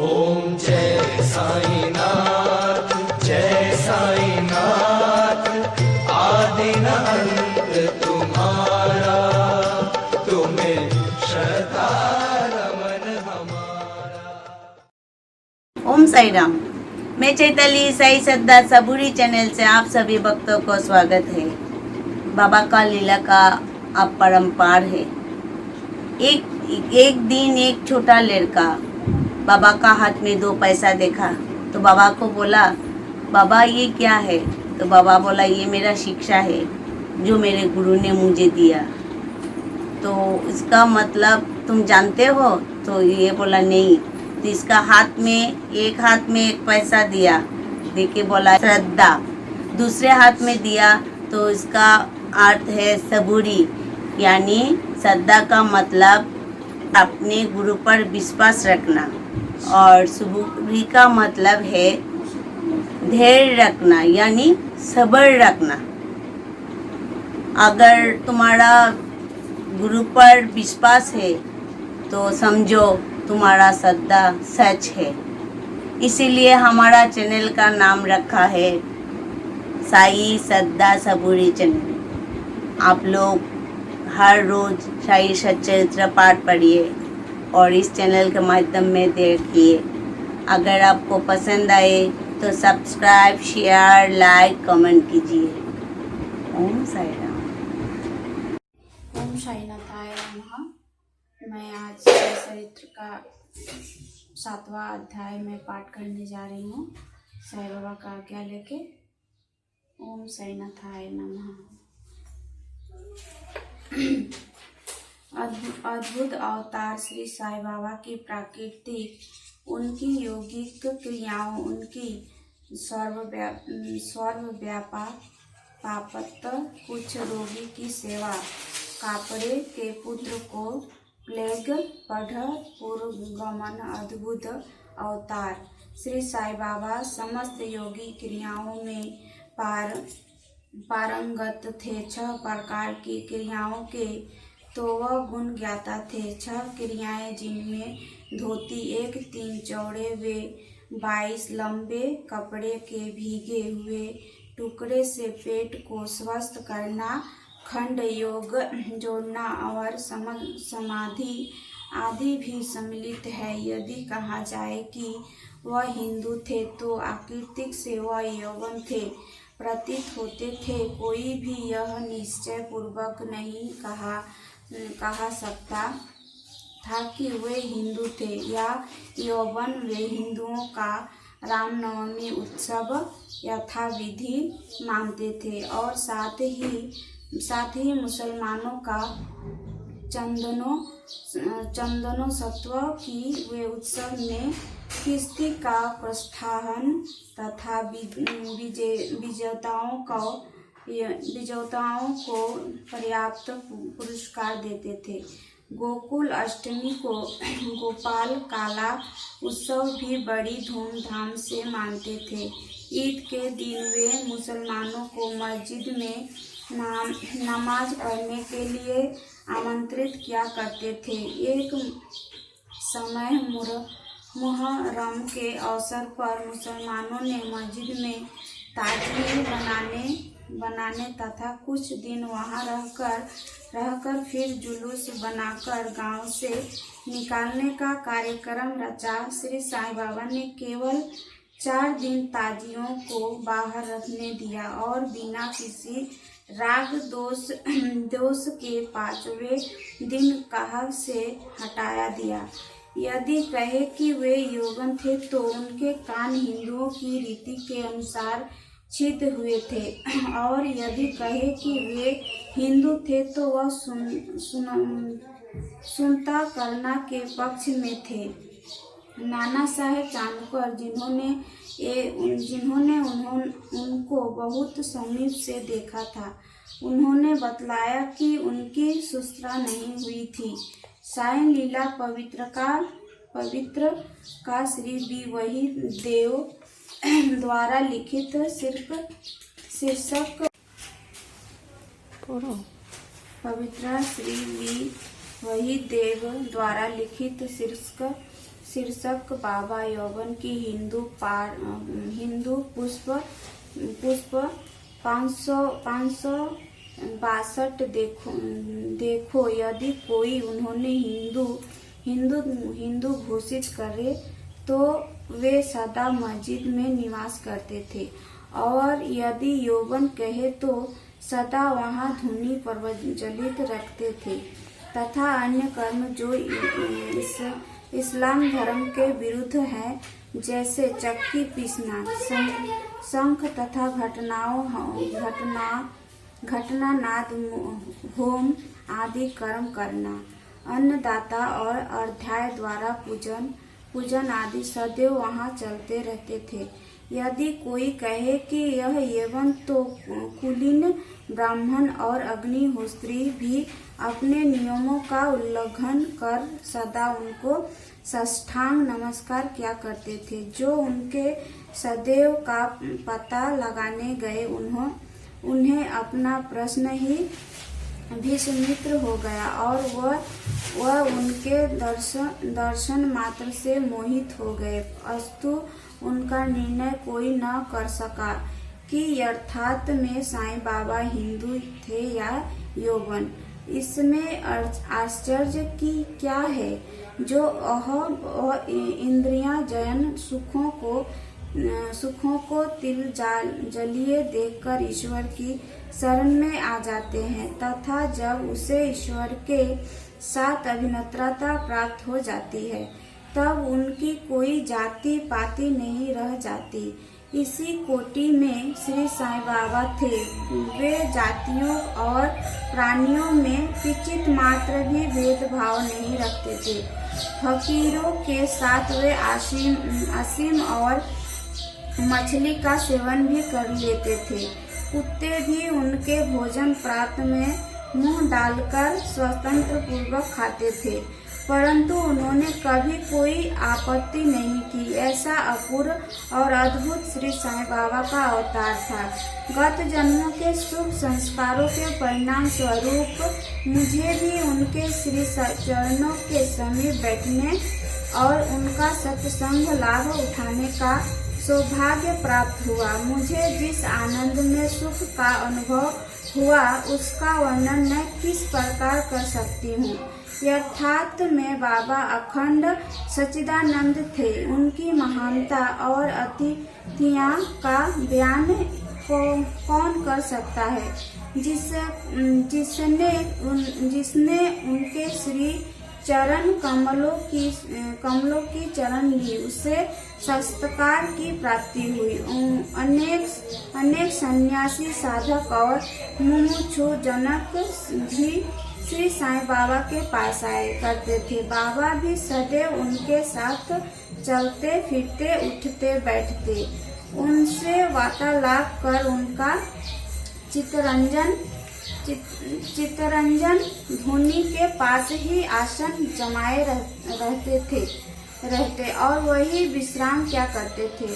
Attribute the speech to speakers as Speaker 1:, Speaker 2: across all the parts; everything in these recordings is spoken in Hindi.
Speaker 1: ओम जय साईनाथ, जय साईनाथ। आदि न अंत तुम्हारा, तुम्हें श्रद्धा रमन हमारा।
Speaker 2: ओम साई राम। मैं चैताली साई सद्दा सबूरी चैनल से आप सभी भक्तों को स्वागत है। बाबा का लीला का अपरंपार है। एक दिन एक छोटा लड़का बाबा का हाथ में 2 पैसा देखा तो बाबा को बोला, बाबा ये क्या है? तो बाबा बोला, ये मेरा शिक्षा है जो मेरे गुरु ने मुझे दिया। तो इसका मतलब तुम जानते हो? तो ये बोला नहीं। तो इसका हाथ में एक पैसा दिया, देके बोला श्रद्धा। दूसरे हाथ में दिया तो इसका अर्थ है सबूरी, यानी श्रद्धा का मतलब अपने गुरु पर विश्वास रखना, और सबूरी का मतलब है धैर्य रखना, यानी सब्र रखना। अगर तुम्हारा गुरु पर विश्वास है तो समझो तुम्हारा श्रद्धा सच है। इसीलिए हमारा चैनल का नाम रखा है साई श्रद्धा सबूरी चैनल। आप लोग हर रोज साई सच्चरित्र पाठ पढ़िए और इस चैनल के माध्यम में देखिए। अगर आपको पसंद आए तो सब्सक्राइब, शेयर, लाइक, कमेंट कीजिए। ओम साई राम।
Speaker 3: ओम साईनाथाय नमः। मैं आज चरित्र का 7वां अध्याय में पाठ करने जा रही हूँ, साईं बाबा का आज्ञा लेके। ओम साईनाथाय नमः। अद्भुत अवतार श्री साईं बाबा की प्रकृति, उनकी योगिक क्रियाओं, उनकी सर्वव्यापा पापत्त, कुछ रोगी की सेवा, कापड़े के पुत्र को प्लेग पढ़ पुरगमन, अद्भुत अवतार श्री साईं बाबा समस्त योगी क्रियाओं में पारंगत थे। 6 प्रकार की क्रियाओं के तो वह गुण ज्ञाता थे। 6 क्रियाएं जिनमें धोती 1 3 चौड़े वे 22 लंबे कपड़े के भीगे हुए टुकड़े से पेट को स्वस्थ करना, खंड योग जोड़ना और समाधि आदि भी सम्मिलित है। यदि कहा जाए कि वह हिंदू थे तो आकृतिक से वह यौवन थे प्रतीत होते थे। कोई भी यह निश्चय पूर्वक नहीं कहा सकता था कि वे हिंदू थे या यौवन। वे हिंदुओं का रामनवमी उत्सव यथाविधि मानते थे और साथ ही मुसलमानों का चंदनोत्सव की वे उत्सव में किश्ती का प्रस्थान तथा विजेताओं को पर्याप्त पुरस्कार देते थे। गोकुल अष्टमी को गोपाल काला उत्सव भी बड़ी धूमधाम से मानते थे। ईद के दिन वे मुसलमानों को मस्जिद में नमाज पढ़ने के लिए आमंत्रित किया करते थे। एक समय मुहर्रम के अवसर पर मुसलमानों ने मस्जिद में ताजिए बनाने तथा कुछ दिन वहां रहकर फिर जुलूस बनाकर गांव से निकालने का कार्यक्रम रचा। श्री साईं बाबा ने केवल 4 दिन ताजियों को बाहर रखने दिया और बिना किसी राग दोष के 5वें दिन कहा से हटाया दिया। यदि कहे कि वे यौवन थे तो उनके कान हिंदुओं की रीति के अनुसार छिद्र हुए थे, और यदि कहे कि वे हिंदू थे तो वह सुनता करना के पक्ष में थे। नाना साहेब चांदकर जिन्होंने उनको बहुत समीप से देखा था, उन्होंने बतलाया कि उनकी सुस्ता नहीं हुई थी। साईं लीला पवित्र का श्री बी वही देव द्वारा लिखित शीर्षक पवित्र श्री बी वही देव द्वारा लिखित शीर्षक बाबा यौवन की हिंदू पुष्प 562 देखो यदि कोई उन्होंने हिंदू घोषित करे तो वे सदा मस्जिद में निवास करते थे, और यदि यौवन कहे तो सदा वहाँ धुनी प्रज्वलित रखते थे, तथा अन्य कर्म जो इस्लाम धर्म के विरुद्ध हैं, जैसे चक्की पीसना, शंख तथा घटना नाद होम आदि कर्म करना, अन्नदाता और अध्याय द्वारा पूजन आदि सदैव वहाँ चलते रहते थे। यदि कोई कहे कि यह यौवन तो कुलीन ब्राह्मण और अग्निहोत्री भी अपने नियमों का उल्लंघन कर सदा उनको साष्टांग नमस्कार किया करते थे, जो उनके सदैव का पता लगाने गए उन्हें अपना प्रश्न ही भीष्मित्र हो गया, और वह उनके दर्शन मात्र से मोहित हो गए। अस्तु उनका निर्णय कोई न कर सका कि यथार्थ में साईं बाबा हिंदू थे या यौवन। इसमें आश्चर्य की क्या है, जो इंद्रियां जयन सुखों को तिल जलिए देखकर ईश्वर की शरण में आ जाते हैं, तथा जब उसे ईश्वर के साथ अभिन्नता प्राप्त हो जाती है, तब उनकी कोई जाति पाति नहीं रह जाती। इसी कोटि में श्री साईं बाबा थे। वे जातियों और प्राणियों में किंचित मात्र भी भेदभाव नहीं रखते थे। फकीरों के साथ वे असीम और मछली का सेवन भी कर लेते थे। कुत्ते भी उनके भोजन प्राप्त में मुंह डालकर स्वतंत्र पूर्वक खाते थे, परंतु उन्होंने कभी कोई आपत्ति नहीं की। ऐसा अपूर्व और अद्भुत श्री साईं बाबा का अवतार था। गत जन्मों के शुभ संस्कारों के परिणाम स्वरूप मुझे भी उनके श्री चरणों के समीप बैठने और उनका सत्संग लाभ उठाने का सौभाग्य प्राप्त हुआ। मुझे जिस आनंद में सुख का अनुभव हुआ उसका वर्णन मैं किस प्रकार कर सकती हूँ। यथार्थ में बाबा अखंड सच्चिदानंद थे। उनकी महानता और अतिथियां का बयान कौन कर सकता है। जिसने उनके श्री चरण कमलों की चरण ली, उसे सत्कार की प्राप्ति हुई। अनेक सन्यासी, साधक और मुमुक्षु जनक भी श्री साईं बाबा के पास आए करते थे। बाबा भी सदैव उनके साथ चलते फिरते, उठते बैठते, उनसे वार्तालाप कर उनका चित्तरंजन धुनी के पास ही आसन जमाए रहते और वही विश्राम किया करते थे।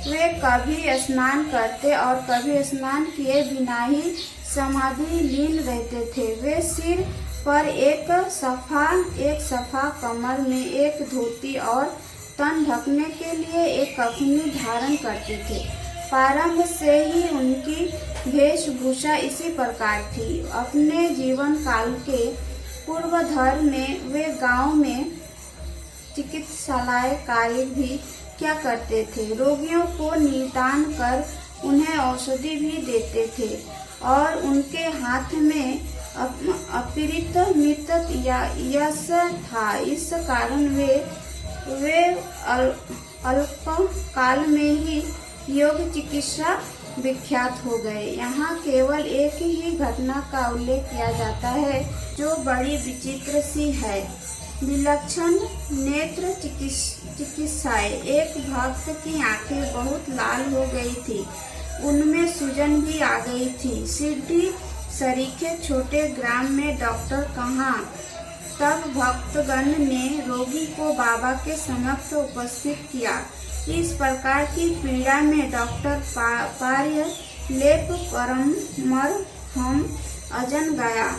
Speaker 3: वे कभी स्नान करते और कभी स्नान किए बिना ही समाधि लीन रहते थे। वे सिर पर एक सफा कमर में एक धोती और तन ढकने के लिए एक कफनी धारण करते थे। प्रारंभ से ही उनकी वेशभूषा इसी प्रकार थी। अपने जीवन काल के पूर्वार्ध में वे गांव में चिकित्सालय कार्य भी क्या करते थे। रोगियों को निदान कर उन्हें औषधि भी देते थे और उनके हाथ में अपरिमित यश था। इस कारण वे अल्प काल में ही योग चिकित्सा विख्यात हो गए। यहाँ केवल एक ही घटना का उल्लेख किया जाता है जो बड़ी विचित्र सी है। विलक्षण नेत्र चिकित्साएं। एक भक्त की आंखें बहुत लाल हो गई थी, उनमें सूजन भी आ गई थी। सिद्धि सरीखे छोटे ग्राम में डॉक्टर कहाँ। तब भक्तगण ने रोगी को बाबा के समक्ष उपस्थित किया। इस प्रकार की पीड़ा में डॉक्टर पार्य लेप परम हम अजन गया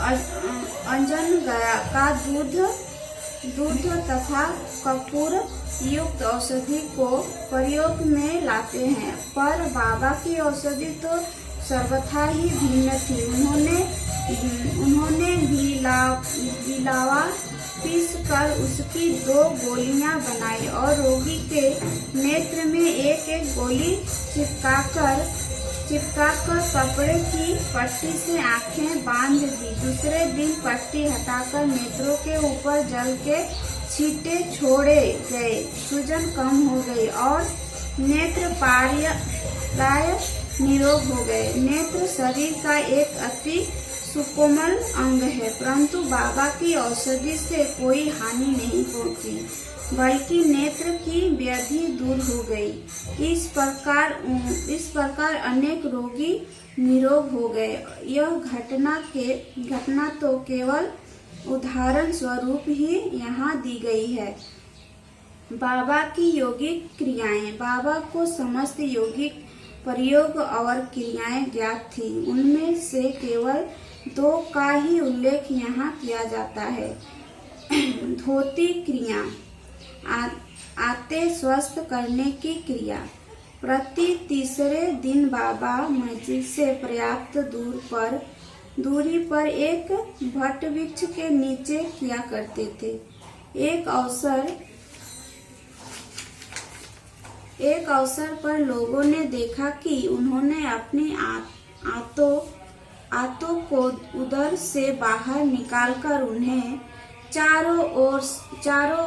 Speaker 3: अंजन गया का दूध तथा कपूर युक्त औषधि को प्रयोग में लाते हैं, पर बाबा की औषधि तो सर्वथा ही भिन्न थी। उन्होंने बिलावा पीस कर उसकी 2 गोलियां बनाई और रोगी के नेत्र में एक गोली चिपकाकर कपड़े की पट्टी से आंखें बांध दी। दूसरे दिन पट्टी हटाकर नेत्रों के ऊपर जल के छींटे छोड़े गए। सूजन कम हो गई और नेत्र प्राय निरोग हो गए। नेत्र शरीर का एक अति सुकोमल अंग है, परंतु बाबा की औषधि से कोई हानि नहीं पहुंची, बल्कि नेत्र की व्याधि दूर हो गई। इस प्रकार अनेक रोगी निरोग हो गए। यह घटना तो केवल उदाहरण स्वरूप ही यहाँ दी गई है। बाबा की यौगिक क्रियाएं। बाबा को समस्त यौगिक प्रयोग और क्रियाएं ज्ञात थी। उनमें से केवल 2 का ही उल्लेख यहाँ किया जाता है। धोती क्रिया, आते स्वस्थ करने की क्रिया। प्रति तीसरे दिन बाबा मस्जिद से पर्याप्त दूरी पर एक वट वृक्ष के नीचे किया करते थे। एक अवसर पर लोगों ने देखा कि उन्होंने अपनी आंतों को उदर से बाहर निकालकर उन्हें चारों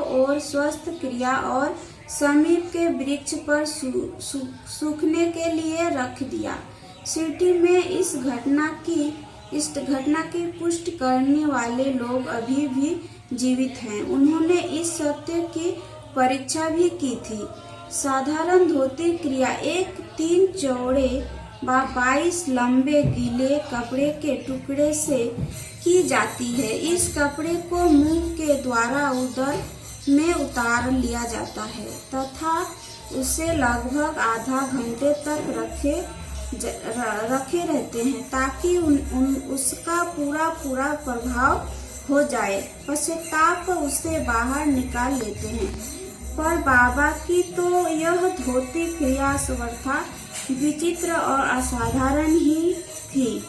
Speaker 3: ओर स्वस्थ क्रिया और समीप के वृक्ष पर सूखने के लिए रख दिया। सिटी में इस घटना की पुष्टि करने वाले लोग अभी भी जीवित हैं। उन्होंने इस सत्य की परीक्षा भी की थी। साधारण धोती क्रिया एक 3 चौड़े व 22 लंबे गीले कपड़े के टुकड़े से की जाती है। इस कपड़े को मुंह के द्वारा उदर में उतार लिया जाता है तथा उसे लगभग आधा घंटे तक रखे रहते हैं ताकि उसका पूरा प्रभाव हो जाए। पश्चाताप उसे बाहर निकाल लेते हैं। पर बाबा की तो यह धोती क्रिया सर्वथा विचित्र और असाधारण ही थी।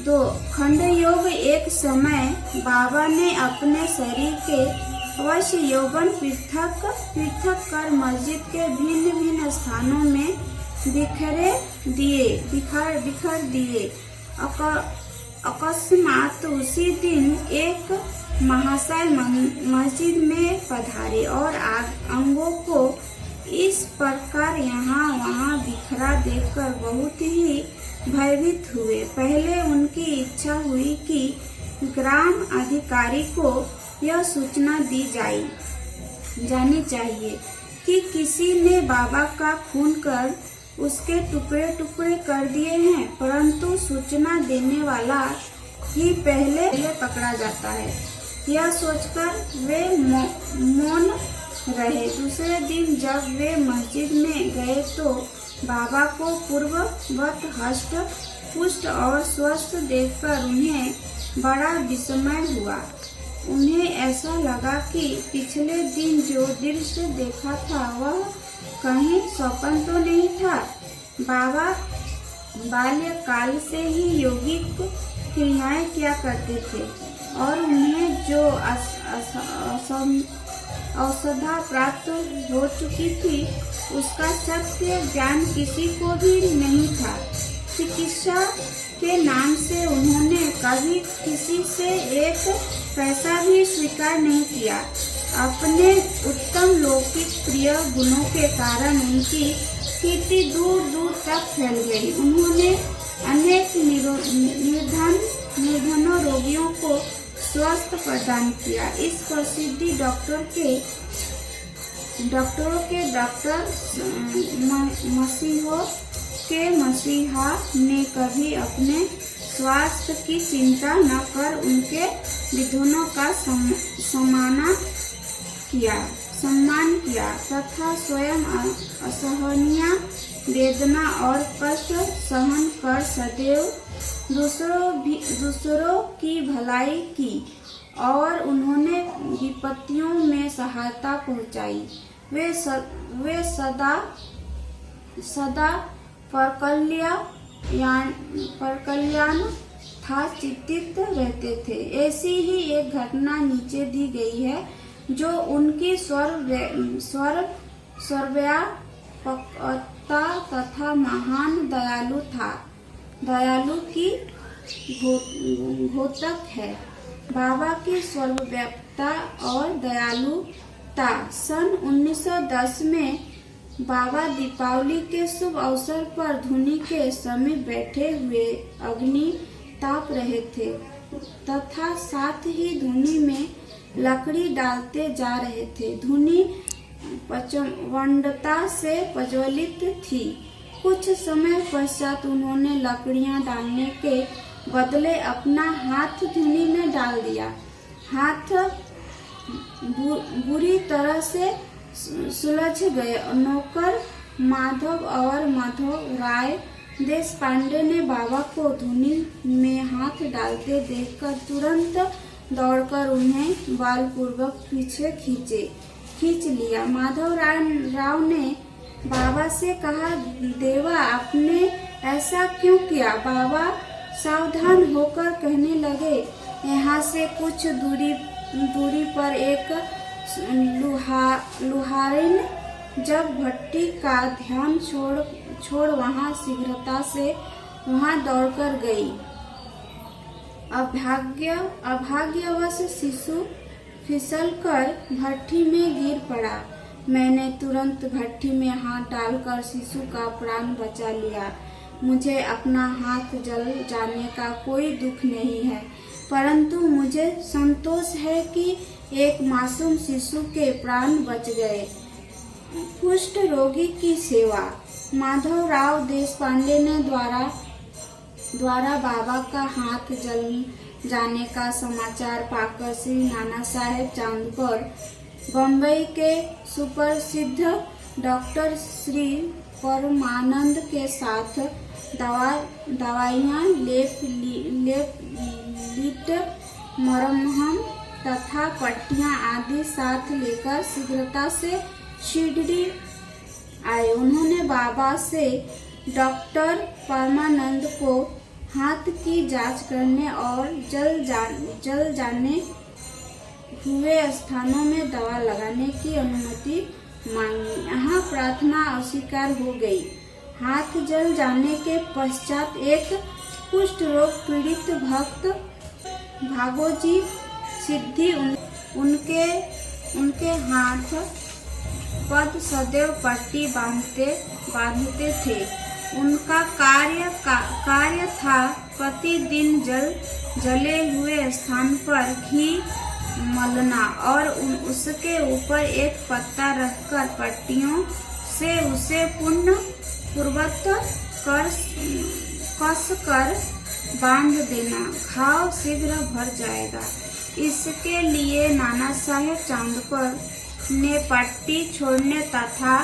Speaker 3: 2 खंड योग। एक समय बाबा ने अपने शरीर के अवश्य यौवन पृथक कर मस्जिद के भिन्न स्थानों में बिखर दिए। अकस्मात उसी दिन एक महाशय मस्जिद में पधारे और अंगों को इस प्रकार यहाँ वहाँ बिखरा देखकर बहुत ही भयभीत हुए। पहले उनकी इच्छा हुई कि ग्राम अधिकारी को यह सूचना दी जानी चाहिए कि किसी ने बाबा का खून कर उसके टुकड़े कर दिए हैं, परंतु सूचना देने वाला ही पहले पकड़ा जाता है। यह सोचकर वे मौन रहे। दूसरे दिन जब वे मस्जिद में गए तो बाबा को पूर्ववत हष्ट पुष्ट और स्वस्थ देखकर उन्हें बड़ा विस्मय हुआ। उन्हें ऐसा लगा कि पिछले दिन जो दृश्य देखा था वह कहीं स्वप्न तो नहीं था। बाबा बाल्यकाल से ही यौगिक क्रियाएं किया करते थे और उन्हें जो औषधा प्राप्त हो चुकी थी उसका सत्य ज्ञान किसी को भी नहीं था। चिकित्सा के नाम से उन्होंने कभी किसी से एक पैसा भी स्वीकार नहीं किया। अपने उत्तम लौकिक प्रिय गुणों के कारण उनकी कीर्ति दूर दूर तक फैल गई। उन्होंने अनेक निर्धनों रोगियों को स्वस्थ प्रदान किया। इस प्रसिद्धि डॉक्टर मसीहा ने कभी अपने स्वास्थ्य की चिंता न कर उनके विधुनों का सम्मान किया तथा स्वयं असहनीय वेदना और कष्ट सहन कर सदैव दूसरों की भलाई की और उन्होंने विपत्तियों में सहायता पहुंचाई। वे सदा परकल्याण था चिंतित रहते थे। ऐसी ही एक घटना नीचे दी गई है जो उनकी सर्वव्यापकता तथा महान दयालु की घोतक है। बाबा की सर्वव्यापकता और दयालुता। सन 1910 में बाबा दीपावली के शुभ अवसर पर धुनी के समीप बैठे हुए अग्नि ताप रहे थे तथा साथ ही धुनी में लकड़ी डालते जा रहे थे। धुनी प्रचंडता से प्रज्वलित थी। कुछ समय पश्चात उन्होंने लकड़ियां डालने के बदले अपना हाथ धुनी में डाल दिया। हाथ बुरी तरह से सुलझ गए। नौकर माधव और माधव राय देश पांडे ने बाबा को धुनी में हाथ डालते देखकर तुरंत दौड़कर उन्हें बलपूर्वक पीछे खींच लिया। माधव राव ने बाबा से कहा, देवा आपने ऐसा क्यों किया? बाबा सावधान होकर कहने लगे, यहाँ से कुछ दूरी पर एक लुहारिन जब भट्टी का ध्यान छोड़ वहां शीघ्रता से वहां दौड़कर गई। अभाग्यवश शिशु फिसलकर भट्टी में गिर पड़ा। मैंने तुरंत भट्टी में हाथ डालकर शिशु का प्राण बचा लिया। मुझे अपना हाथ जल जाने का कोई दुख नहीं है, परंतु मुझे संतोष है कि एक मासूम शिशु के प्राण बच गए। कुष्ठ रोगी की सेवा। माधव राव देशपांडे ने द्वारा बाबा का हाथ जल जाने का समाचार पाकर श्री नाना साहेब चांदकर, बम्बई के सुप्रसिद्ध डॉक्टर श्री परमानंद के साथ दवाइयाँ लेप मरहम तथा पट्टियाँ आदि साथ लेकर शीघ्रता से शिरडी आए। उन्होंने बाबा से डॉक्टर परमानंद को हाथ की जांच करने और जल जाने हुए स्थानों में दवा लगाने की अनुमति मांगी। यहाँ प्रार्थना अस्वीकार हो गई। हाथ जल जाने के पश्चात एक कुष्ठ रोग पीड़ित भक्त भागोजी सिद्धि उनके हाथ पद सदैव पट्टी बांधते थे। उनका कार्य था प्रतिदिन जले हुए स्थान पर घी मलना और उसके ऊपर एक पत्ता रखकर पट्टियों से उसे पूर्ववत कस कर बांध देना। घाव शीघ्र भर जाएगा। इसके लिए नाना साहेब चांदकर ने पट्टी छोड़ने तथा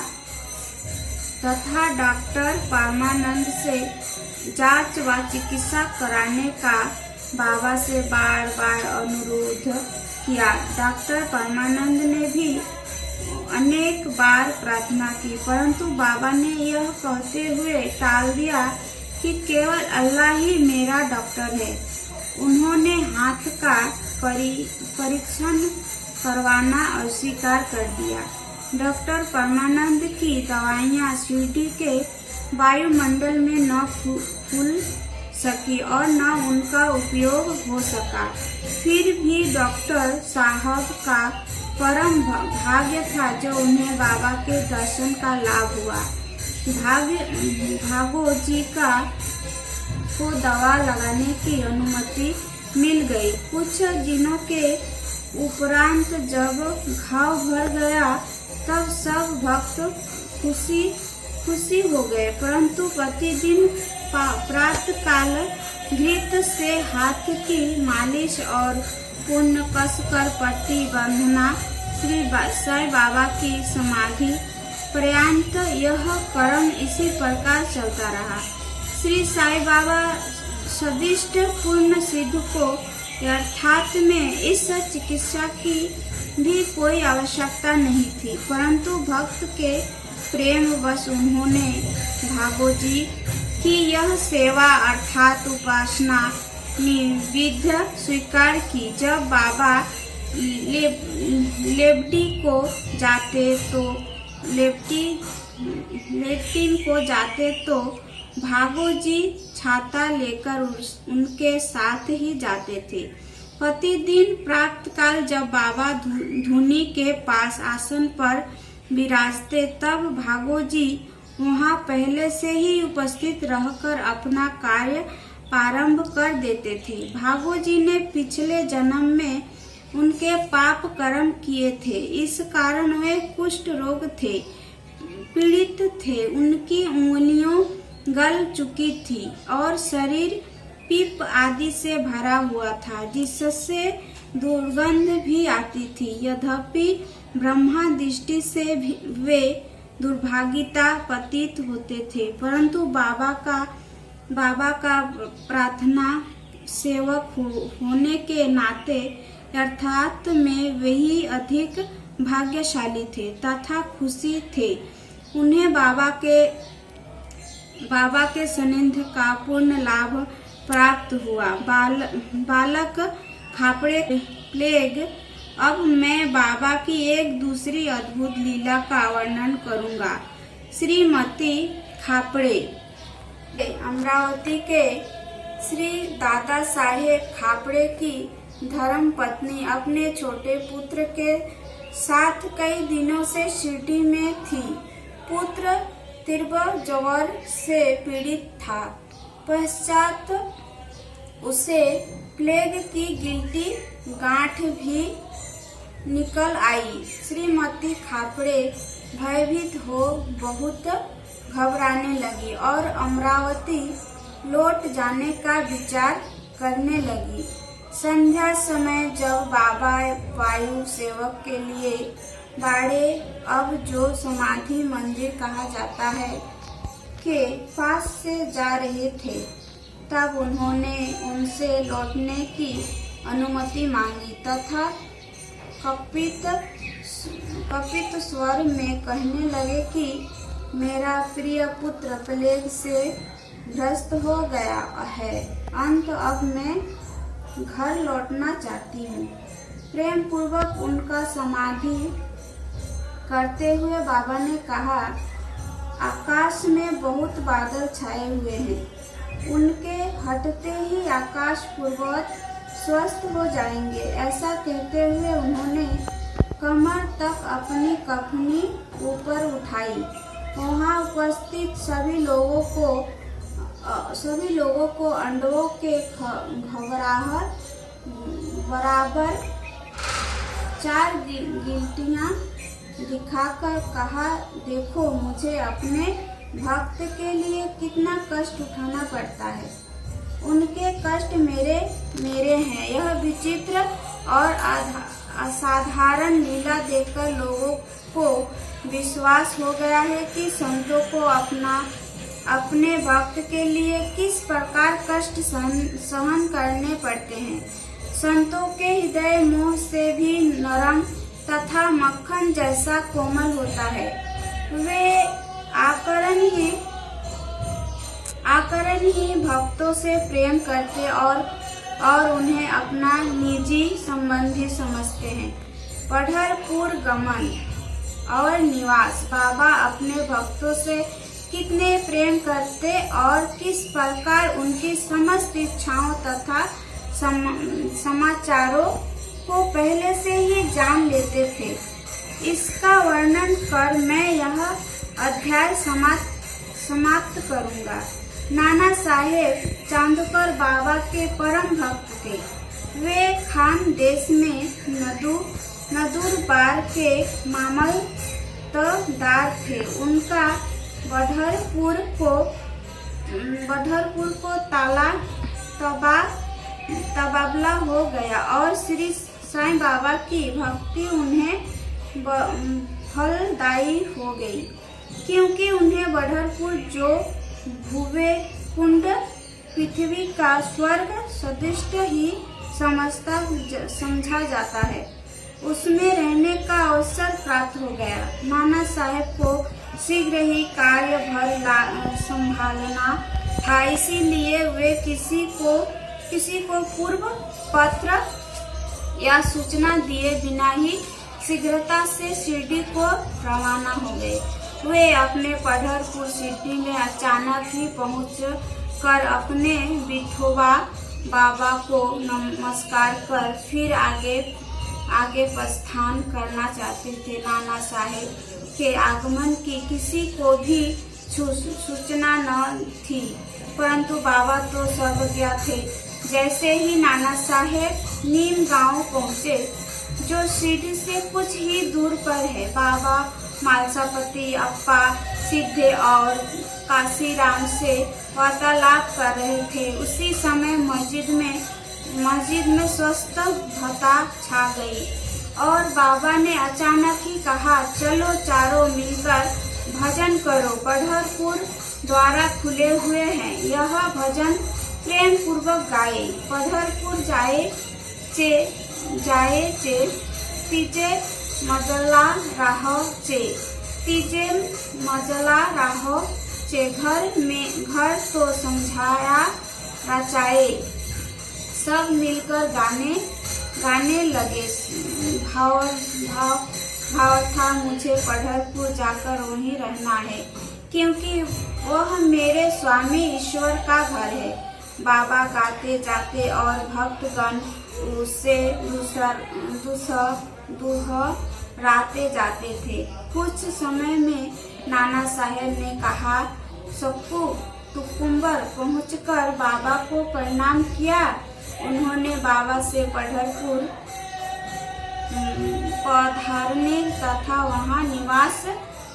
Speaker 3: डॉक्टर परमानंद से जांच व चिकित्सा कराने का बाबा से बार बार अनुरोध किया। डॉक्टर परमानंद ने भी अनेक बार प्रार्थना की, परंतु बाबा ने यह कहते हुए टाल दिया कि केवल अल्लाह ही मेरा डॉक्टर है। उन्होंने हाथ का परीक्षण करवाना अस्वीकार कर दिया। डॉक्टर परमानंद की दवाइयाँ शिरडी के वायुमंडल में न फूल सकी और न उनका उपयोग हो सका। फिर भी डॉक्टर साहब का परम भाग्य था जो उन्हें बाबा के दर्शन का लाभ हुआ। भागोजी को दवा लगाने की अनुमति मिल गई। कुछ दिनों के उपरांत जब घाव भर गया तब सब भक्त खुशी हो गए, परंतु प्रतिदिन प्रातः काल घृत से हाथ की मालिश और पुण्य कसकर पट्टी बांधना श्री साईं बाबा की समाधि पर्यंत यह क्रम इसी प्रकार चलता रहा। श्री साईं बाबा सदिष्ट पूर्ण सिद्ध को यथार्थ में इस चिकित्सा की भी कोई आवश्यकता नहीं थी, परंतु भक्त के प्रेम वश उन्होंने भागोजी की यह सेवा अर्थात उपासना निविध स्वीकार की। जब बाबा लेफ्टिन को जाते तो भागोजी छाता लेकर उनके साथ ही जाते थे। प्रतिदिन प्रातःकाल जब बाबा धुनी के पास आसन पर विराजते तब भागोजी वहां पहले से ही उपस्थित रहकर अपना कार्य प्रारंभ कर देते थे। भागोजी ने पिछले जन्म में उनके पाप कर्म किए थे, इस कारण वे कुष्ठ रोग से पीड़ित थे। उनकी उंगलियों गल चुकी थी और शरीर पीप आदि से भरा हुआ था, जिससे दुर्गंध भी आती थी। यद्यपि ब्रह्मा दृष्टि से वे दुर्भाग्यता पतित होते थे, परंतु बाबा का प्रार्थना सेवक होने के नाते अर्थात में वही अधिक भाग्यशाली थे तथा खुशी थे। उन्हें बाबा के सानिध्य का पूर्ण लाभ प्राप्त हुआ। बालक खापड़े प्लेग। अब मैं बाबा की एक दूसरी अद्भुत लीला का वर्णन करूंगा। श्रीमती खापड़े अमरावती के श्री दादा साहेब खापड़े की धर्म पत्नी अपने छोटे पुत्र के साथ कई दिनों से शिरडी में थी। पुत्र तीव्र ज्वर से पीड़ित था। पश्चात उसे प्लेग की गिल्टी गांठ भी निकल आई। श्रीमती खापड़े भयभीत हो बहुत घबराने लगी और अमरावती लौट जाने का विचार करने लगी। संध्या समय जब बाबा वायु सेवक के लिए बाड़े, अब जो समाधि मंदिर कहा जाता है, के पास से जा रहे थे, तब उन्होंने उनसे लौटने की अनुमति मांगी तथा कपित स्वर में कहने लगे कि मेरा प्रिय पुत्र प्लेग से ग्रस्त हो गया है, अब मैं घर लौटना चाहती हूँ। प्रेम पूर्वक उनका समाधि करते हुए बाबा ने कहा, आकाश में बहुत बादल छाए हुए हैं, उनके हटते ही आकाश पूर्ववत स्वस्थ हो जाएंगे। ऐसा कहते हुए उन्होंने कमर तक अपनी कफनी ऊपर उठाई। वहां उपस्थित सभी लोगों को अंडों के घबराहट बराबर 4 गिल्टियां दिखाकर कहा, देखो मुझे अपने भक्त के लिए कितना कष्ट उठाना पड़ता है। उनके कष्ट मेरे हैं। यह विचित्र और असाधारण लीला देखकर लोगों को विश्वास हो गया है कि संतों को अपने भक्त के लिए किस प्रकार कष्ट सहन करने पड़ते हैं। संतों के हृदय मोह से भी नरम तथा मक्खन जैसा कोमल होता है। वे आकरण ही भक्तों से प्रेम करते और उन्हें अपना निजी संबंधी समझते हैं। पढ़रपुर गमन और निवास। बाबा अपने भक्तों से कितने प्रेम करते और किस प्रकार उनकी समस्त इच्छाओं तथा समाचारों को पहले से ही जान लेते थे, इसका वर्णन कर मैं यह अध्याय समाप्त करूंगा। नाना साहेब चांदकर बाबा के परम भक्त थे। वे खान देश में नदुरबार के मामलतदार थे। उनका बढ़रपुर को तबादला हो गया और श्री साईं बाबा की भक्ति उन्हें फलदायी हो गई, क्योंकि उन्हें बढ़रपुर जो भुवे कुंड पृथ्वी का स्वर्ग सदृश ही समझा जाता है। उसमें रहने का अवसर प्राप्त हो गया। नाना साहेब को शीघ्र ही कार्यभार संभालना था, इसीलिए वे किसी को पूर्व पत्र या सूचना दिए बिना ही शीघ्रता से शिरडी को रवाना हो गए। वे अपने पंढरपुर शिरडी में अचानक ही पहुँच कर अपने विठोबा बाबा को नमस्कार कर फिर आगे प्रस्थान करना चाहते थे। नाना साहेब के आगमन की किसी को भी सूचना न थी, परंतु बाबा तो सर्वज्ञ थे। जैसे ही नाना साहेब नीम गांव पहुँचे, जो शिरडी से कुछ ही दूर पर है, बाबा मालसापति, अप्पा सिद्धे और काशीराम से वार्तालाप कर रहे थे। उसी समय मस्जिद में स्वस्थता छा गई और बाबा ने अचानक ही कहा, चलो चारों मिलकर भजन करो। पंढरपुर द्वारा खुले हुए हैं, यह भजन प्रेम पूर्वक गाए। पंढरपुर जाए चे तीजे मजला राहो चे घर तो समझाया रचाए। सब मिलकर गाने लगे। भाव था, मुझे पंढरपुर जाकर वहीं रहना है, क्योंकि वह मेरे स्वामी ईश्वर का घर है। बाबा गाते जाते और भक्तगण उसे दुहराते जाते थे। कुछ समय में नाना साहेब ने कहा, सक्कू तुकुम्बर पहुंचकर बाबा को प्रणाम किया। उन्होंने बाबा से पंढरपुर पधारने तथा वहां निवास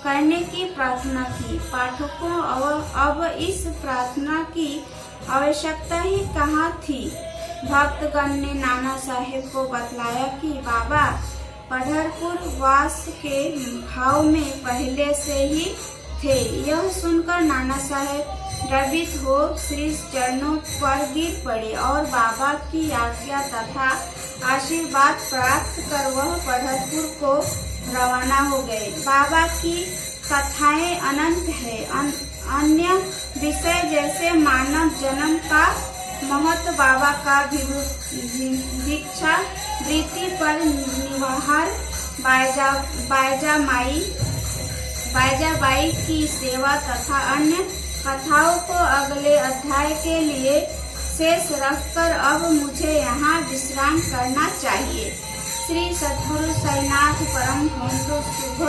Speaker 3: करने की प्रार्थना की। पाठकों, अब इस प्रार्थना की आवश्यकता ही कहाँ थी। भक्तगण ने नाना साहेब को बतलाया कि बाबा पंढरपुर वास के भाव में पहले से ही थे। यह सुनकर नाना साहेब द्रवित हो श्री चरणों पर गिर पड़े और बाबा की आज्ञा तथा आशीर्वाद प्राप्त कर वह पंढरपुर को रवाना हो गए। बाबा की कथाएं अनंत है। अन्य विषय जैसे मानव जन्म का महत्व, बाबा का भिक्षा वृत्ति पर निवाहर, बाईजाबाई की सेवा तथा अन्य कथाओं को अगले अध्याय के लिए शेष रखकर अब मुझे यहाँ विश्राम करना चाहिए। श्री सद्गुरु साईनाथ परमहंस शुभ